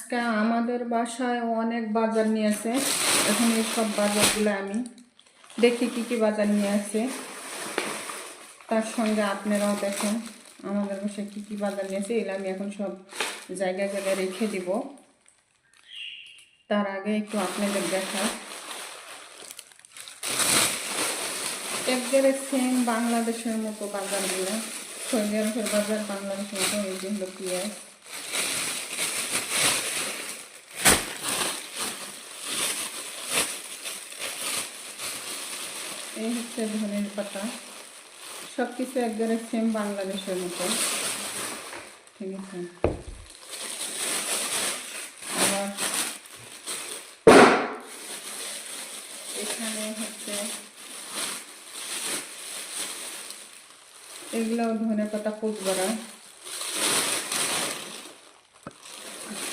আজকে আমাদের বাসায় অনেক বাজার নিয়ে আসে। এখন এই সব বাজারগুলো আমি দেখি কী কী বাজার নিয়ে আসে, তার সঙ্গে আপনারাও দেখেন আমাদের বাসায় কী কী বাজার নিয়ে আসে। এগুলো আমি এখন সব জায়গায় জায়গায় রেখে দিব। তার আগে একটু আপনাদের দেখা, একবারে সেম বাংলাদেশের মতো বাজারগুলো। সৌদি আরবের বাজার বাংলাদেশের মতো। এই যে হলো পেঁয়াজ, এই হচ্ছে ধনের পাতা, সব কিছু একবারে সেম বাংলাদেশের মতো, ঠিক আছে। আবার এখানে হচ্ছে এগুলো ধনে পাতা কুচবড়া,